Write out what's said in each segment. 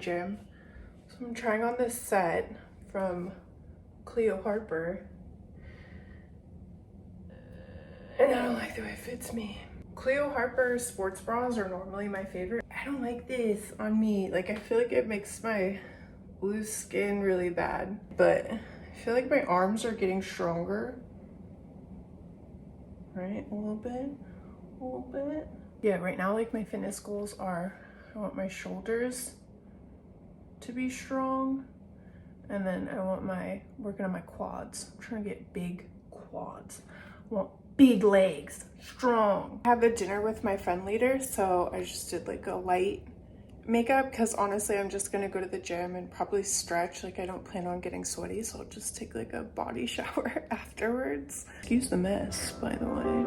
gym. So I'm trying on this set from Cleo Harper. And I don't like the way it fits me. Cleo Harper sports bras are normally my favorite. I don't like this on me. Like, I feel like it makes my loose skin really bad. But I feel like my arms are getting stronger. Right? A little bit. A little bit. Yeah, right now, like, my fitness goals are, I want my shoulders to be strong. And then I want working on my quads. I'm trying to get big quads. I want big legs, strong. I had the dinner with my friend later, so I just did like a light makeup because honestly, I'm just gonna go to the gym and probably stretch. Like, I don't plan on getting sweaty, so I'll just take like a body shower afterwards. Excuse the mess, by the way.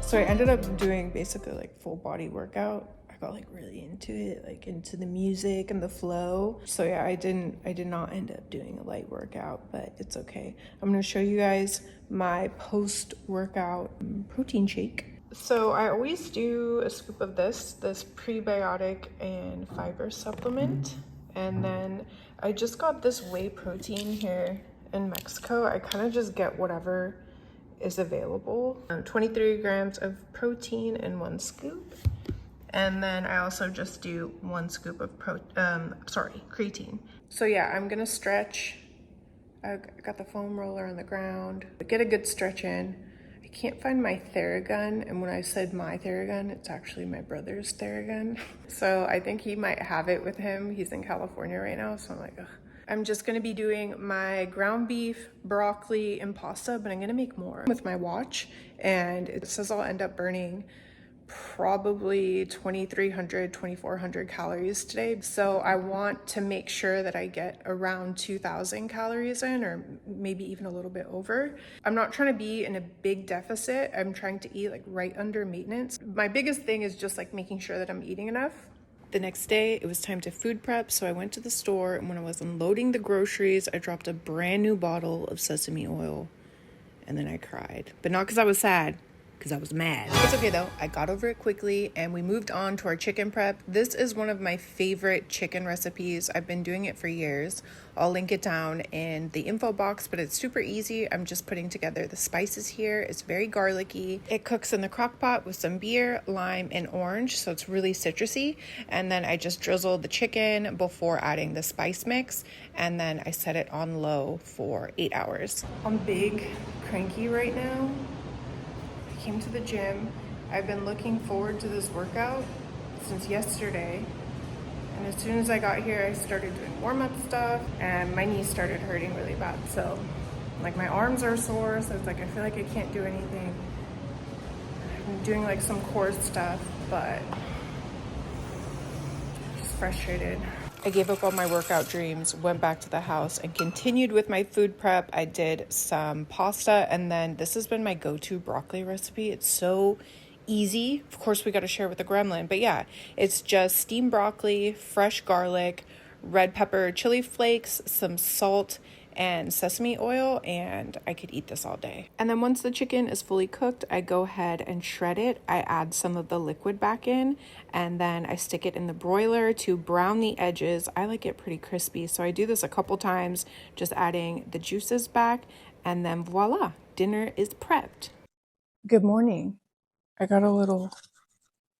So I ended up doing basically like full body workout. I got like really into it, like into the music and the flow. So yeah, I did not end up doing a light workout, but it's okay. I'm gonna show you guys my post-workout protein shake. So I always do a scoop of this prebiotic and fiber supplement. And then I just got this whey protein here in Mexico. I kind of just get whatever is available. 23 grams of protein in one scoop. And then I also just do 1 scoop of creatine. So yeah, I'm gonna stretch. I got the foam roller on the ground. Get a good stretch in. I can't find my Theragun, and when I said my Theragun, it's actually my brother's Theragun. So I think he might have it with him. He's in California right now, so I'm like, ugh. I'm just gonna be doing my ground beef, broccoli, and pasta, but I'm gonna make more with my watch. And it says I'll end up burning probably 2,300, 2,400 calories today. So I want to make sure that I get around 2,000 calories in, or maybe even a little bit over. I'm not trying to be in a big deficit. I'm trying to eat like right under maintenance. My biggest thing is just like making sure that I'm eating enough. The next day, it was time to food prep, so I went to the store, and when I was unloading the groceries, I dropped a brand new bottle of sesame oil, and then I cried. But not because I was sad, because I was mad. It's okay though, I got over it quickly, and we moved on to our chicken prep. This is one of my favorite chicken recipes. I've been doing it for years. I'll link it down in the info box, but it's super easy. I'm just putting together the spices here. It's very garlicky. It cooks in the crock pot with some beer, lime, and orange, so it's really citrusy. And then I just drizzle the chicken before adding the spice mix, and then I set it on low for 8 hours. I'm big cranky right now. I came to the gym. I've been looking forward to this workout since yesterday. And as soon as I got here, I started doing warm-up stuff, and my knees started hurting really bad. So, like, my arms are sore, so it's like I feel like I can't do anything. I'm doing like some core stuff, but I'm just frustrated. I gave up on my workout dreams, went back to the house, and continued with my food prep. I did some pasta, and then this has been my go-to broccoli recipe. It's so easy. Of course, we got to share with the gremlin, but yeah, it's just steamed broccoli, fresh garlic, red pepper, chili flakes, some salt, and sesame oil, and I could eat this all day. And then once the chicken is fully cooked, I go ahead and shred it. I add some of the liquid back in, and then I stick it in the broiler to brown the edges. I like it pretty crispy, so I do this a couple times, just adding the juices back, and then voila, dinner is prepped. Good morning. I got a little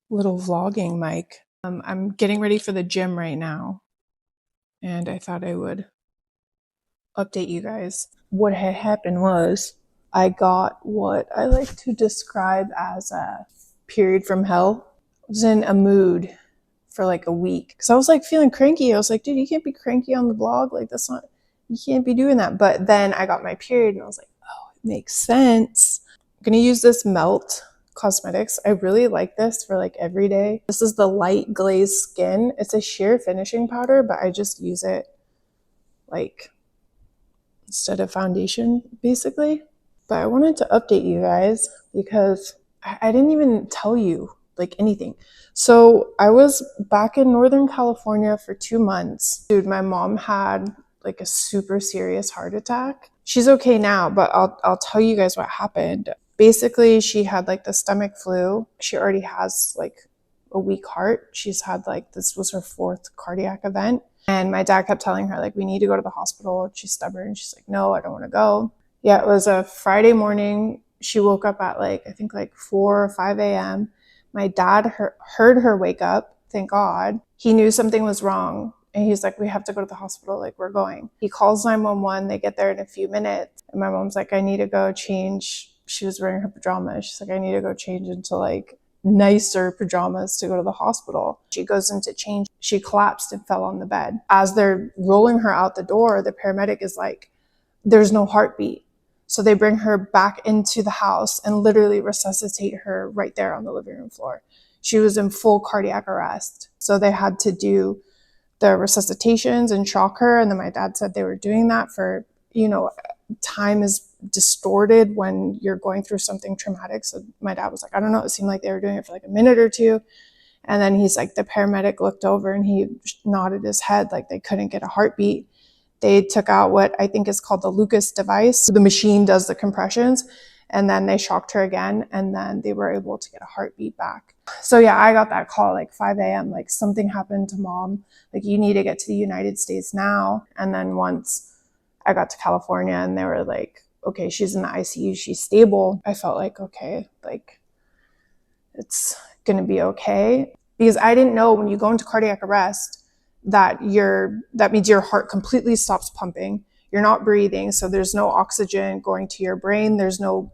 vlogging mic. I'm getting ready for the gym right now, and I thought I would update you guys. What had happened was I got what I like to describe as a period from hell. I was in a mood for like a week because I was like feeling cranky. I was like, dude, you can't be cranky on the vlog. Like, that's not, you can't be doing that. But then I got my period and I was like, oh, it makes sense. I'm gonna use this Melt Cosmetics. I really like this for like every day. This is the Light Glaze Skin. It's a sheer finishing powder, but I just use it like instead of foundation, basically. But I wanted to update you guys because I didn't even tell you like anything. So I was back in Northern California for 2 months. Dude, my mom had like a super serious heart attack. She's okay now, but I'll tell you guys what happened. Basically, she had like the stomach flu. She already has like a weak heart. She's had like, this was her 4th cardiac event. And my dad kept telling her, like, we need to go to the hospital. She's stubborn. She's like, no, I don't want to go. Yeah, it was a Friday morning. She woke up at like, I think like 4 or 5 a.m. My dad heard her wake up. Thank God. He knew something was wrong. And he's like, we have to go to the hospital. Like, we're going. He calls 911. They get there in a few minutes. And my mom's like, I need to go change. She was wearing her pajamas. She's like, I need to go change into like nicer pajamas to go to the hospital. She goes into change. She collapsed and fell on the bed. As they're rolling her out the door, the paramedic is like, there's no heartbeat. So they bring her back into the house and literally resuscitate her right there on the living room floor. She was in full cardiac arrest. So they had to do the resuscitations and shock her. And then my dad said they were doing that for, time is distorted when you're going through something traumatic. So my dad was like, I don't know. It seemed like they were doing it for like a minute or two. And then he's like, the paramedic looked over and he nodded his head like they couldn't get a heartbeat. They took out what I think is called the Lucas device. The machine does the compressions, and then they shocked her again, and then they were able to get a heartbeat back. So yeah, I got that call like 5 a.m. Like, something happened to mom. Like, you need to get to the United States now. And then once I got to California and they were like, okay, she's in the ICU, she's stable, I felt like, okay, like, it's going to be okay. Because I didn't know when you go into cardiac arrest, that means your heart completely stops pumping. You're not breathing, so there's no oxygen going to your brain. There's no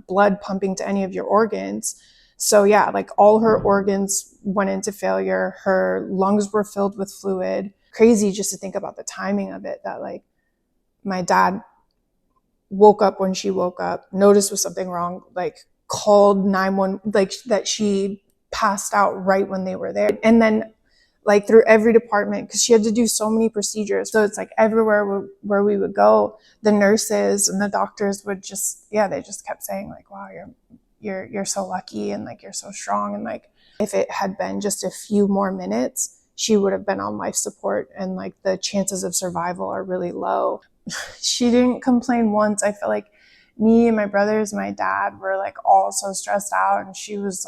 blood pumping to any of your organs. So yeah, like, all her organs went into failure. Her lungs were filled with fluid. Crazy just to think about the timing of it, that like my dad woke up when she woke up, noticed was something wrong, like called 911, like that she passed out right when they were there. And then like through every department, because she had to do so many procedures. So it's like everywhere where we would go, the nurses and the doctors would just, they just kept saying like, wow, you're so lucky, and like, you're so strong. And like, if it had been just a few more minutes, she would have been on life support, and like the chances of survival are really low. She didn't complain once. I feel like me and my brothers, my dad were like all so stressed out, and she didn't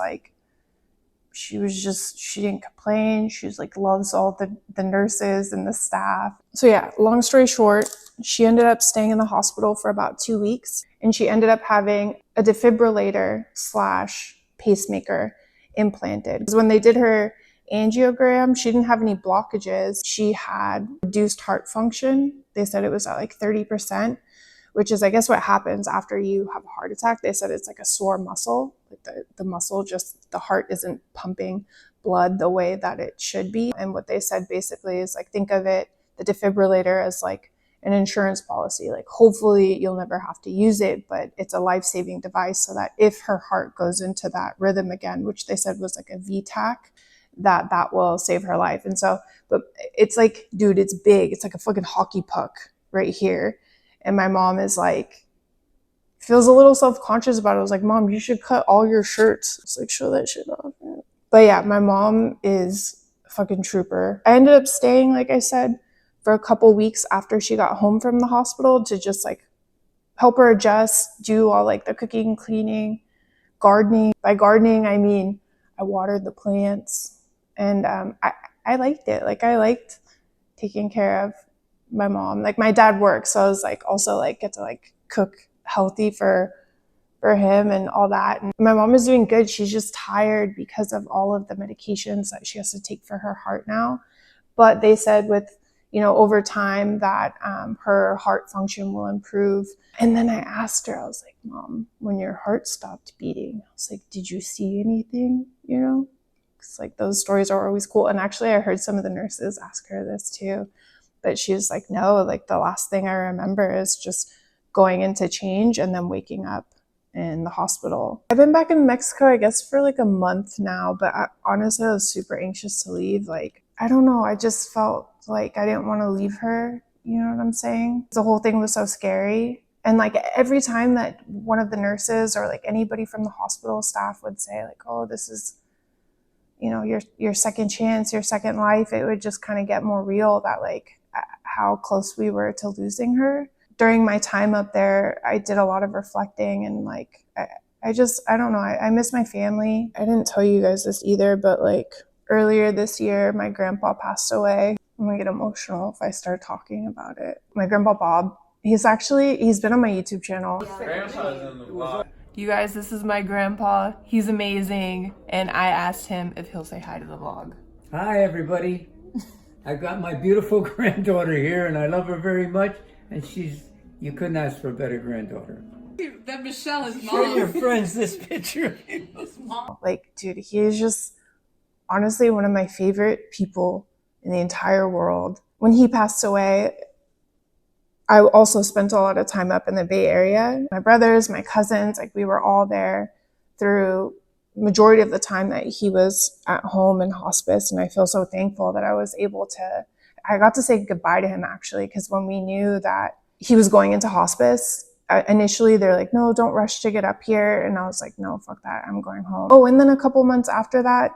complain. She was like, loves all the nurses and the staff. So yeah, long story short, she ended up staying in the hospital for about 2 weeks, and she ended up having a defibrillator / pacemaker implanted. Because when they did her angiogram, she didn't have any blockages. She had reduced heart function. They said it was at like 30%, which is, I guess, what happens after you have a heart attack. They said it's like a sore muscle. Like the muscle, just the heart isn't pumping blood the way that it should be. And what they said basically is like, think of it, the defibrillator, as like an insurance policy. Like, hopefully you'll never have to use it, but it's a life-saving device, so that if her heart goes into that rhythm again, which they said was like a VTAC, that will save her life. And so, but it's like, dude, it's big. It's like a fucking hockey puck right here. And my mom is like, feels a little self-conscious about it. I was like, Mom, you should cut all your shirts. It's like, show that shit off. But yeah, my mom is a fucking trooper. I ended up staying, like I said, for a couple weeks after she got home from the hospital to just like help her adjust, do all like the cooking, cleaning, gardening. By gardening, I mean I watered the plants, and I liked it. Like, I liked taking care of my mom. Like, my dad works, so I was like also like get to like cook healthy for him and all that. And my mom is doing good. She's just tired because of all of the medications that she has to take for her heart now. But they said with, over time that her heart function will improve. And then I asked her, I was like, Mom, when your heart stopped beating, I was like, did you see anything? It's like, those stories are always cool. And actually, I heard some of the nurses ask her this too. But she was like, no, like, the last thing I remember is just going into change and then waking up in the hospital. I've been back in Mexico, I guess, for like a month now, but honestly, I was super anxious to leave. Like, I don't know, I just felt like I didn't want to leave her. You know what I'm saying? The whole thing was so scary. And like every time that one of the nurses or like anybody from the hospital staff would say like, oh, this is, you know, your second chance, your second life, it would just kind of get more real that like how close we were to losing her. During my time up there, I did a lot of reflecting and like, I don't know, I miss my family. I didn't tell you guys this either, but like earlier this year, my grandpa passed away. I'm gonna get emotional if I start talking about it. My grandpa Bob, he's been on my YouTube channel. You guys, this is my grandpa. He's amazing. And I asked him if he'll say hi to the vlog. Hi, everybody. I've got my beautiful granddaughter here, and I love her very much. And you couldn't ask for a better granddaughter. That Michelle is mom. Show your friends this picture. Like, dude, he is just honestly one of my favorite people in the entire world. When he passed away, I also spent a lot of time up in the Bay Area. My brothers, my cousins, like we were all there through majority of the time that he was at home in hospice. And I feel so thankful that I got to say goodbye to him actually, because when we knew that he was going into hospice, initially they're like, no, don't rush to get up here. And I was like, no, fuck that, I'm going home. Oh, and then a couple months after that,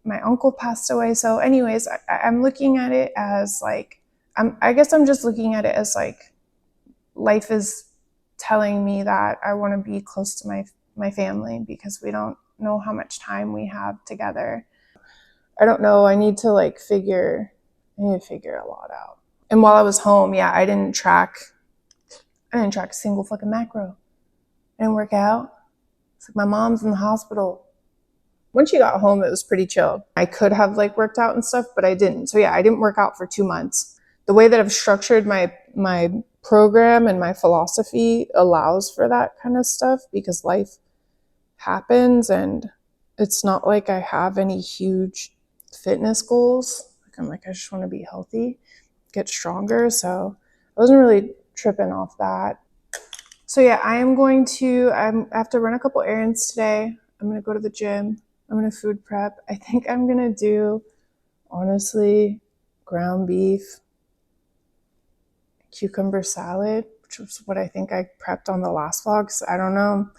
my uncle passed away. So anyways, I'm looking at it as like, I guess I'm just looking at it as like life is telling me that I want to be close to my family because we don't know how much time we have together. I don't know. I need to figure a lot out. And while I was home, yeah, I didn't track a single fucking macro. I didn't work out. It's like my mom's in the hospital. When she got home, it was pretty chill. I could have worked out and stuff, but I didn't. So yeah, I didn't work out for 2 months. The way that I've structured my program and my philosophy allows for that kind of stuff because life happens and it's not like I have any huge fitness goals. I just want to be healthy, get stronger. So I wasn't really tripping off that. So yeah, I have to run a couple errands today. I'm going to go to the gym. I'm going to food prep. I think I'm going to do, honestly, ground beef, cucumber salad, which was what I think I prepped on the last vlog. So I don't know.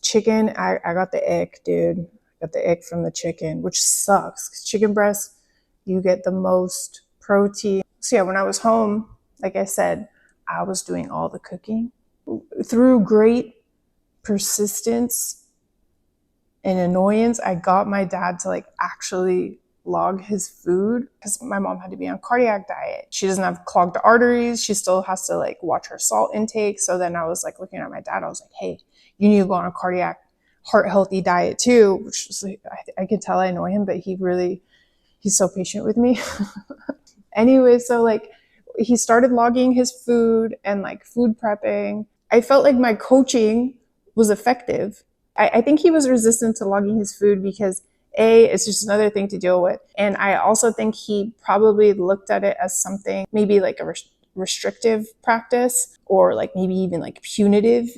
Chicken, I got the ick, dude. I got the ick from the chicken, which sucks. 'Cause chicken breast, you get the most protein. So yeah, when I was home, like I said, I was doing all the cooking. Through great persistence and annoyance, I got my dad to actually log his food because my mom had to be on cardiac diet. She doesn't have clogged arteries. She still has to watch her salt intake. So then I was looking at my dad. I was like, hey, you need to go on a cardiac heart healthy diet too, which was I could tell I annoy him, but he's so patient with me. Anyway, so he started logging his food and food prepping. I felt like my coaching was effective. I think he was resistant to logging his food because it's just another thing to deal with. And I also think he probably looked at it as something, maybe a restrictive practice or maybe even punitive,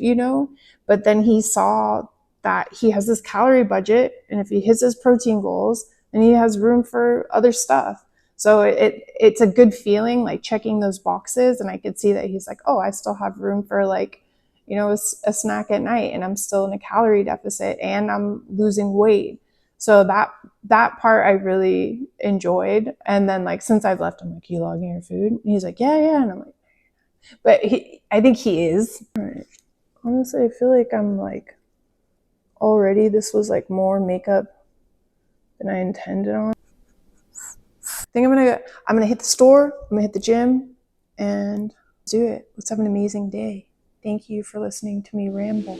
But then he saw that he has this calorie budget. And if he hits his protein goals, then he has room for other stuff. So it's a good feeling, checking those boxes. And I could see that he's like, oh, I still have room for a snack at night and I'm still in a calorie deficit and I'm losing weight. So that part I really enjoyed. And then since I've left, I'm like, you logging your food? And he's like, yeah. And I'm like, but I think he is. All right. Honestly, I feel like I'm already, this was more makeup than I intended on. I think I'm gonna hit the store, I'm gonna hit the gym and do it. Let's have an amazing day. Thank you for listening to me ramble.